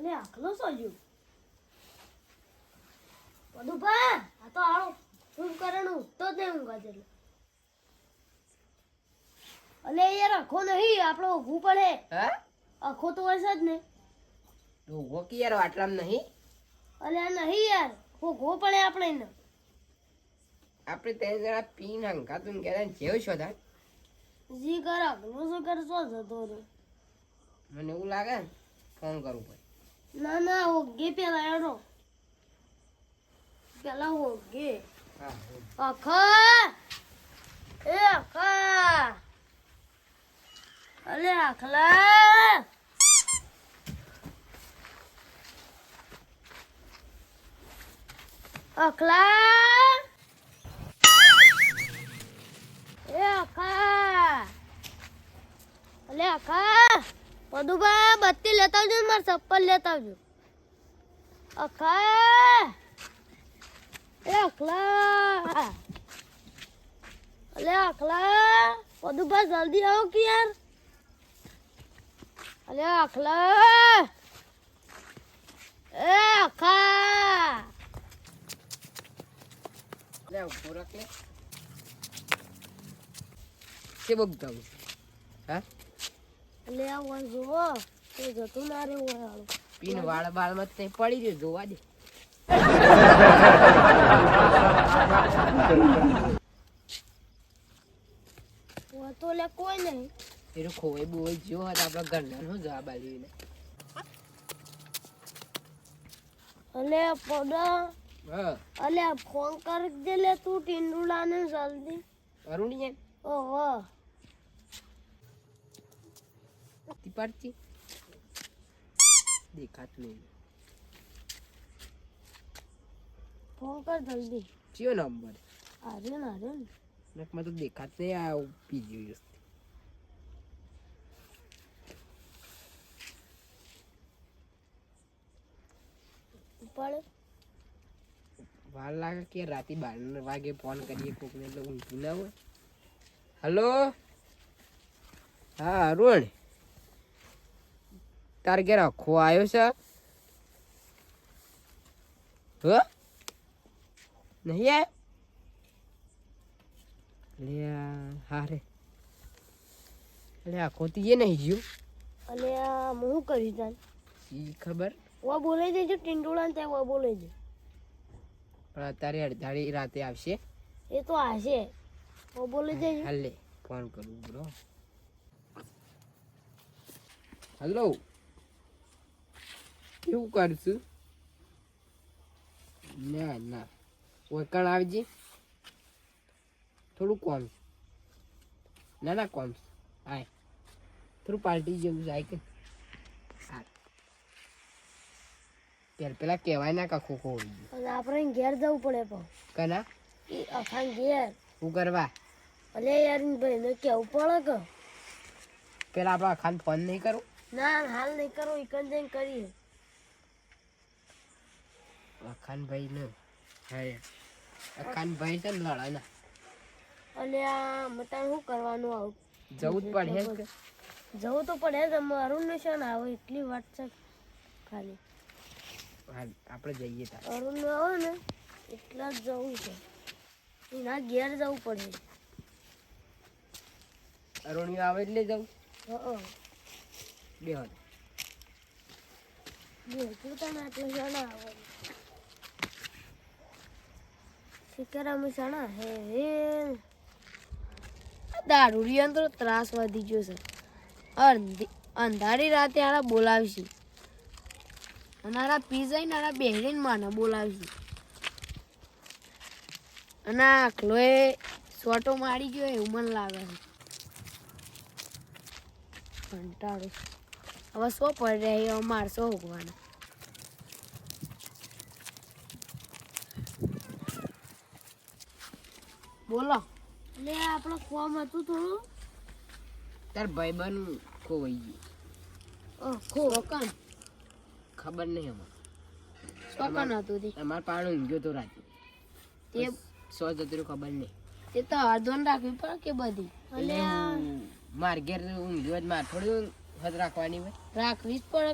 અલે આખલો સોજો બધું બા આ તો આળો શું કરવાનું તો જ નહીં ઊંઘા એટલે અલે યાર આખો નહીં આપણો ઊભું પડે હા આખો તો હોય જ ને તો હોકી યાર આટલામ નહીં અલે આ નહીં યાર ઘો પડે આપણે ને આપણે ત્રણ જણા પીને હંકાતું ગયા જેવ છો તાર જી કર આખલો શું કર સો જતો રે મને એવું લાગે ને ફોન કરવું પડે ના ના ઓગે પેલા એનો પેલા ઓગે હા આખા એ આખા અલે આખલા આખલા એ આખા અલે આખા પદુબા બત્તી લેતા આવજો ને મારે ચપ્પલ લેતા આવજો આખા એ આખલા અલે આખલા પદુબા જલ્દી આવો કે યાર અલે આખલા એ આખા લે ઉભો રાખ લે કે બગતાવું હા અલે આ વન જોવો તો જતું ના રે હોય હાલો પીન વાળ બાળમાં તે પડી રહ્યો જોવા દે ઓ તો લે કોઈ નહીં એનો ખોવાઈ બોય જો હતા આપણા ઘરના નો જવાબ આલીને અલે પોડા હા અલે ફોન કર દે લે તું ટીંડુલાને જલ્દી અરુણિયા ઓહો તી પાડતી દેખાતું નહીં ફોન કર જલ્દી કયો નંબર આર્યન આર્યન નકમાં તો દેખાત નહીં આ પી ગયું ઉપાડે વાર લાગે કે રાતે 12 વાગે ફોન કરીએ કોકને એટલે ઊંઘતું ના હોય હલો હા અરુણ તાર ઘેર આખો આવ્યો છે હ નહીં આયો લે હા રે લે આખો તીએ નહીં ગયું અલે આ હું કરી જાન ઈ ખબર વા બોલાઈ દેજો ટીંડુલાને તે વા બોલાઈ દે પણ અત્યારે અડધાડી રાતે આવશે એ તો આશે વા બોલાઈ દેજો હાલે ફોન કરું બ્રો હેલો કેવું કરશું ના ના ઓળખાણ આવજે થોડું કોમ ના ના કોમ આય થોડું પાર્ટી જેવું જાય કે પેલા કહેવાય ના કા ખોખો હોય અને આપણે ઘેર જવું પડે પણ કના એ અખાન ઘેર શું કરવા અલે યાર ભાઈ ને કેવું પડે કે પેલા આપણા અખાન ફોન નહીં કરું ના હાલ નહીં કરો એકન જઈને કરીએ અખાનભાઈ ને હા અખાનભાઈ છે ને લડાના અને આ મટાણ શું કરવાનું આવું જવું જ પડે કે જવું તો પડે જ અરુણ ને છે ને આવે એટલી વાત છે ખાલી હા આપણે જઈએ તાર અરુણ ને આવે ને એટલા જ જવું છે એના ઘેર જવું પડે અરુણિયો આવે એટલે જવું હા બે હોત બિલકુલ તમે આટલે જણા આવે શિકારામાં જણા હે દારૂડિયાનો તો ત્રાસ વધી ગયો છે અંધારી રાતે આરા બોલાવશે અને આરા પી જઈને આરા બેહીને માને બોલાવશે અને આખલોએ સોટો મારી ગયો એવું મને લાગે છે કંટાળો હવે શું પડે હવે મારશો હોગવાના બોલો એટલે આપણો ફોર્મ હતું થોડું તાર ભાઈબંધ ખોવાઈ ગયું રોકાણ ખબર નહીં અમારે રોકાણ હતું તે અમારે પાણો ઊંઘ્યો તો રાતે તે 100 જતું ખબર નહીં તે તો અડધોન રાખવી પડે કે બધી એટલે માર ઘેર ઊંઘ્યો જ માર થોડી હદ રાખવાની હોય રાખવી જ પડે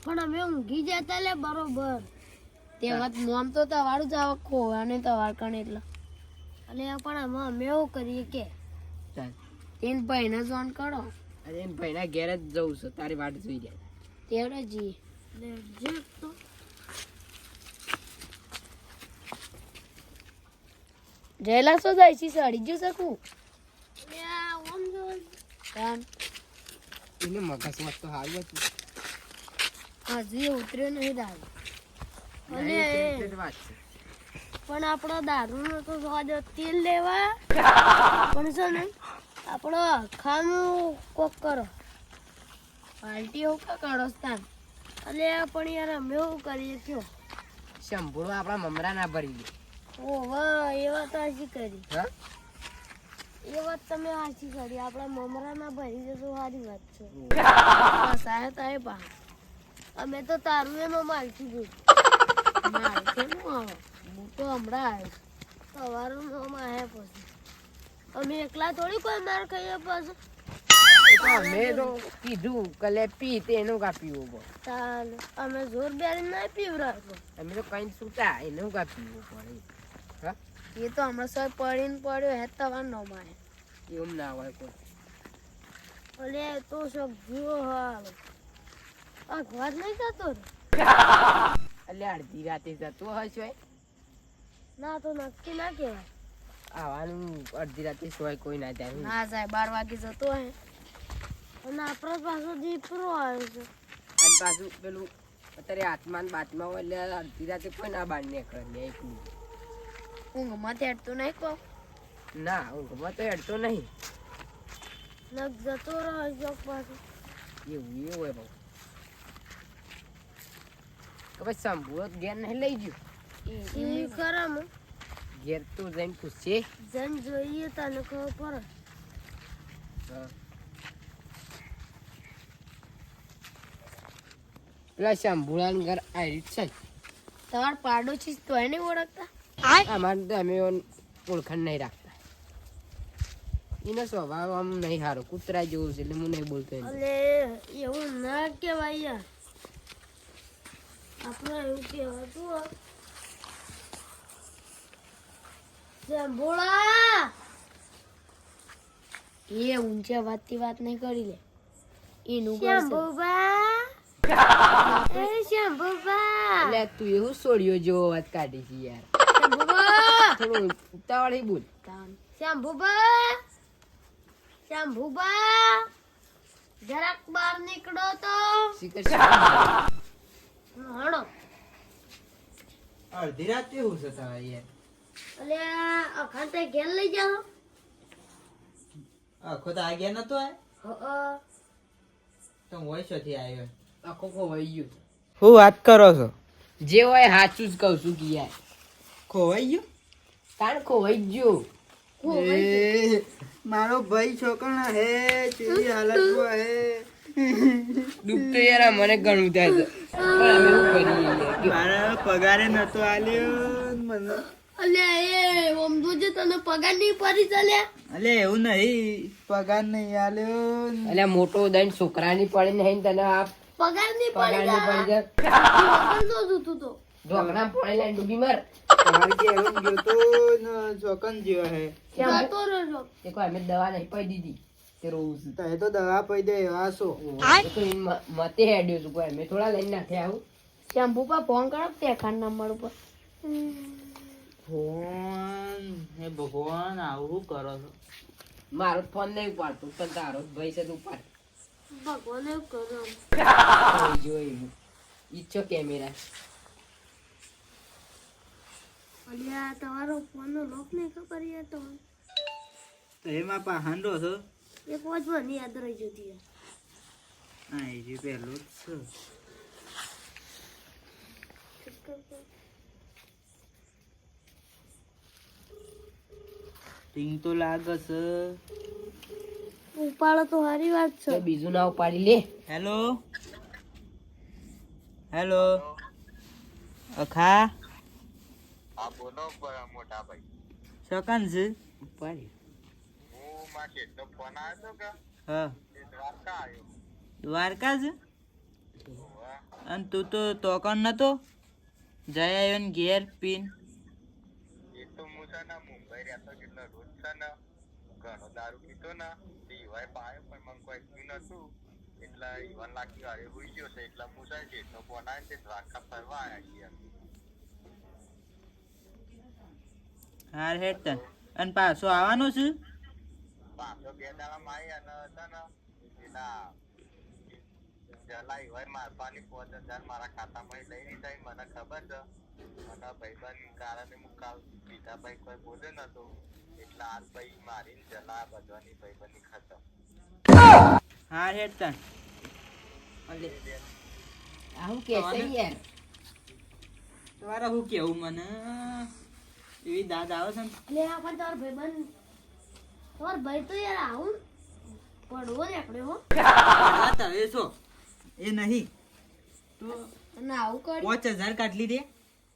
પણ અમે ઊંઘી જતા લે બરોબર તે વાત નામ તો તમારું જ આવે ખોવાને તમાર કણ એટલે અને પણ અમે એવું કરીએ કે ચાલ તેન ભાઈને જોન કરો અરે એમ ભાઈના ઘેર જ જવું છે તારી વાટ જોઈ રહ્યા તેડે જી જે તો જેલા સો જાય છે સડી જો શકું ઓમ જો કામ એને મગજ વાત તો સારું હતું હજી ઉતર્યો નહીં દારૂ અને વાત છે પણ આપણો દારૂનો તો સ્વાદ તેલ લેવા પણ છે ને આપણો ખાનું કોક કરો પાર્ટી એવું કા કરો સ્થાન એટલે પણ યાર અમે એવું કરીએ કયો શંભુડો આપણા મમરા ના ભરી દે ઓ વાહ એ વાત સાચી કરી હા એ વાત તમે સાચી કરી આપણા મમરા ના ભરી જશો સારી વાત છે સાહેબ તારે પા અમે તો તારું એમાં માલથી જોયું મારે કેમ આવે હું તો હમણાં આવ્યો સવારનું મોમાં આવ્યા પછી અમે એકલા થોડી કોઈ માર ખાઈએ પાછું અમે તો કીધું કલે પી તેનું કા પીવું પડે તાન અમે જોર બેરી ના પીવરાતો અમે તો કઈ છૂટા એનું કા પીવું પડે હા એ તો હમણાં સર પડીને પડ્યો હે તવા નો મારે એવું ના હોય કોઈ અલે તો સબ જીવો હાલ આ ઘર નહીં જતો રે એટલે અડધી રાતે જતો હશે ના તો નક્કી ના કહેવાય આવવાનું અડધી રાતે સોય કોઈ ના જાય ના સાહેબ 12 વાગે જતો હે અને આપણો પાછો દીપરો આવ્યો છે અને પાછું પેલું અત્યારે હાથમાં ને બાતમાં હોય એટલે અડધી રાતે કોઈ ના બહાર નીકળે લે એકલું ઊંઘમાં તેડતું નહીં કહો ના ઊંઘમાં તો હેડતો નહીં નક જતો રહ્યો ચોક પાછો એવું હોય બહુ કે ભાઈ સંભૂળો ઘેર નહીં લઈ ગયો એ ખરામ ઘેર તો જઈને પૂછશે જન જોઈએ તને ખબર પડે પેલા શંભુળાનું ઘર આવી છે તમાર પાડો છે તો એને ઓળખતા અમારે તો અમે ઓળખાણ નહીં રાખતા એનો સ્વભાવ આમ નહીં સારો કૂતરા જેવું છે એટલે હું નહીં બોલતો એને. અલે એવું ના કહેવાય યાર આપણે એવું કહેવાતું શંભુળા એ ઊંચા વાતથી વાત નહીં કરી લે એનું શંભુબા એ શંભુબા એટલે તું એવું છોડ્યો જેવો વાત કાઢી છે યાર શંભુબા થોડું ઉતાવળી બોલ શંભુબા શંભુબા જરાક બહાર નીકળો તો શીખર હણો અડધી રાત કેવું છે તમારે યાર અલે અખાતે ઘેર લઈ જાઓ આખો તો આ ગયા નતો આ હા તો હોય શોથી આવ્યો આખો ખોવાઈ ગયો હું વાત કરો છો જે હોય સાચું જ કહું છું કે યાર ખોવાઈ ગયો તાણ ખોવાઈ ગયો એ મારો ભાઈ છોકરા હે ચેવી હાલતમાં હે ડૂબતો યાર આ મને ઘણું થાય છે પણ અમે શું કરીએ મારા પગારે નતો આલ્યો મને અલે એ ઓમ જોજે તને પગાર નહીં પડી ચાલ્યા અલે એવું નહીં પગાર નહીં આલ્યો એટલે મોટો દઈને છોકરાની પડે નહીં તને આ પગાર નહીં પગારની પડી જાય પડી તું તો ઢોકળા પડે લઈને ડૂબી મર તમારે કે એવું ગયો તો ને છોકન જેવો હે જતો રહ્યો તે કોઈ અમે દવા નહીં પડી દીધી તે રોવું છું તો એ તો દવા પઈ દે એવા છો એ તો ઈ મતે હેડ્યો છું કોઈ અમે થોડા લઈને નાખે આવું શેમ્પુ પર ફોન કરો તે ખાન નંબર ઉપર ફોન હે ભગવાન આવું કરો છો મારો ફોન નહીં ઉપાડતો પણ તારો જ ભાઈ છે તો ઉપાડ ભગવાન એવું કરો જોઈ ઈચ્છો કેમેરા અલ્યા તમારો ફોન નો લોક નહીં ખબર યાર તમને તો એમાં પાહાંડો છો એ પહોંચવાની યાદ રહી જતી યાર હા એ જે પહેલું જ છે ટીંગ તો લાગે છે ઉપાડો તો સારી વાત છે તો બીજું ના ઉપાડી લે હેલો હેલો અખા હા બોલો મોટા ભાઈ શકન છે ઉપાડી હું માં કેટલો ફોન આવ્યો હતો કે હા એ દ્વારકા આવ્યો દ્વારકા છે અને તું તો તોકણ નતો જઈ આવ્યો ને ઘેર પીન એ તો હું છે ને મુંબઈ રહેતો કેટલો રોજ છે ને ઘણો દારૂ પીતો ને તે ઈવાય પાયો પણ મને કોઈ પીવું નતું એટલે ઈવન લાગી વારે હોઈ ગયો છે એટલે હું છે જેટલો બનાવે તે દ્વારકા ફરવા આવ્યા છીએ હાર હેડ તન અને પાછો આવવાનો છું પાછો 2 દાડામાં આવી અને છે ને એના જલાઈ હોય મારવાની 5000 મારા ખાતામાં લઈ લીધા મને ખબર છે મને ભાઈબંધ કારણે હું કાલ બીજા ભાઈ કોઈ બોલે નતો એટલે આજ ભાઈ મારીને જલા બધવાની ભાઈબંધની ખતમ હાર હેડ તન આવું કે છે યાર તમારે શું કેવું મને એવી દાદ આવે છે ને એટલે આ પણ તમારો ભાઈ તો યાર આવું પડવો ને આપણે હો વાત હવે છો એ નહીં તો અને આવું કરી 5000 કાઢલી દે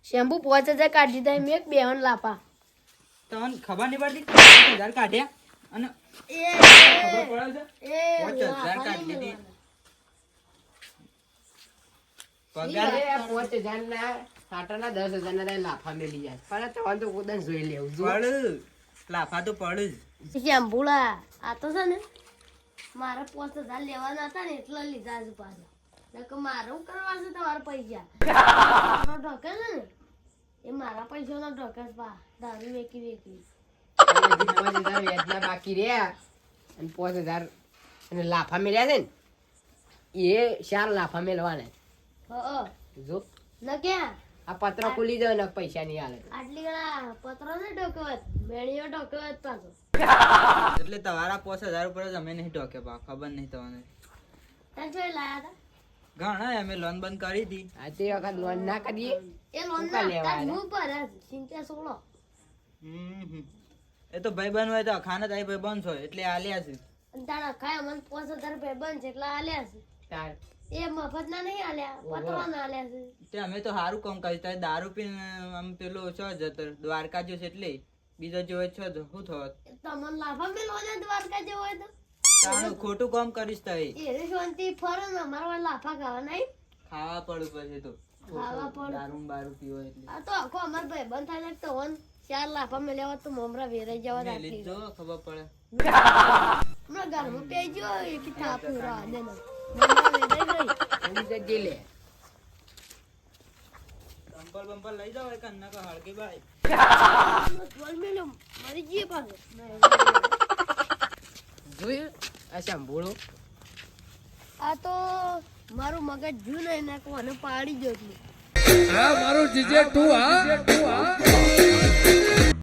શેમ્પુ 5000 કાઢી દીધા મેં એક બેવન લાપા તમને ખબર નહીં પડતી 5000 કાઢ્યા અને એ ખબર પડે છે 5000 કાઢી દીધી પગાર 5000 ના સાટાના 10,000 ના લાફા મેલી જાય પણ તમારે તો કોદન જોઈ લેવું જો પડ લાફા તો પડ જ શેમ્પુલા આ તો છે ને મારે 5000 લેવાના હતા ને એટલે લીધા છે પાછા નકર મારે શું કરવા છે તમારા પૈસા ઢોકે છે ને એ મારા પૈસાનો ઢોકે છે પા દારૂ વેકી વેકી 5,000 વ્યાજના બાકી રહ્યા અને 5,000 અને લાફા મેલ્યા છે ને એ 4 લાફા મેલવાના જો ન ક્યાં આ પત્ર ખુલી દો ને પૈસા નહીં આલે આટલી ઘણા પત્રો ને ઢોકવત મેળીઓ ઢોકવત પાછો એટલે તમારા 5000 ઉપર જ અમે નહીં ટોકે પા ખબર નહીં તમને તને જોઈ લાયા હતા ઘણા અમે લોન બંધ કરી હતી આ તે વખત લોન ના કરીએ એ લોન ઉકા ના લેવા તાજ હું પર ચિંતા સોળો એ તો ભાઈ બન હોય તો ખાના તારી ભાઈ બંધ હોય એટલે આલ્યા છે અને તારા ખાય મને 5000 રૂપિયા બંધ છે એટલે આલ્યા છે તાર એ મફત ના નહીં આલ્યા પત્રો ના આલ્યા છે તે અમે તો સારું કામ કરી તારે દારૂ પીને આમ પેલો છો જતો દ્વારકા જો છે એટલે બીજો જો છો તો શું થત તમને લાભા મેળવો ને દ્વારકા જેવો હોય તો તારું ખોટું કામ કરીશ તારી એ શાંતિ ફરો ને અમારા લાફા ખાવા નહીં ખાવા પડું પછી તો ખાવા પડું. દારૂ બારૂ પીવો એટલે આ તો આખો અમાર ભાઈ બંધ થાય ને તો વન 4 લાફા મેળવ્યા હોત તો મમરા વેરાઈ જવા મેલી રાખી જ જો ખબર પડે હમણાં ઘરમાં પેજો એક થાપ રાહ દે ને મમરા વેરાઈ ગઈ એની જગ્યાએ લે બંપર લઈ જાવ એક અન્ના કો હળકી ભાઈ બોલ મેલો મરી જઈએ પાછો જોયું આ સાંભળો આ તો મારું મગજ જુ નહીં ને કોને પાડી જો હા મારું જીજે તું હા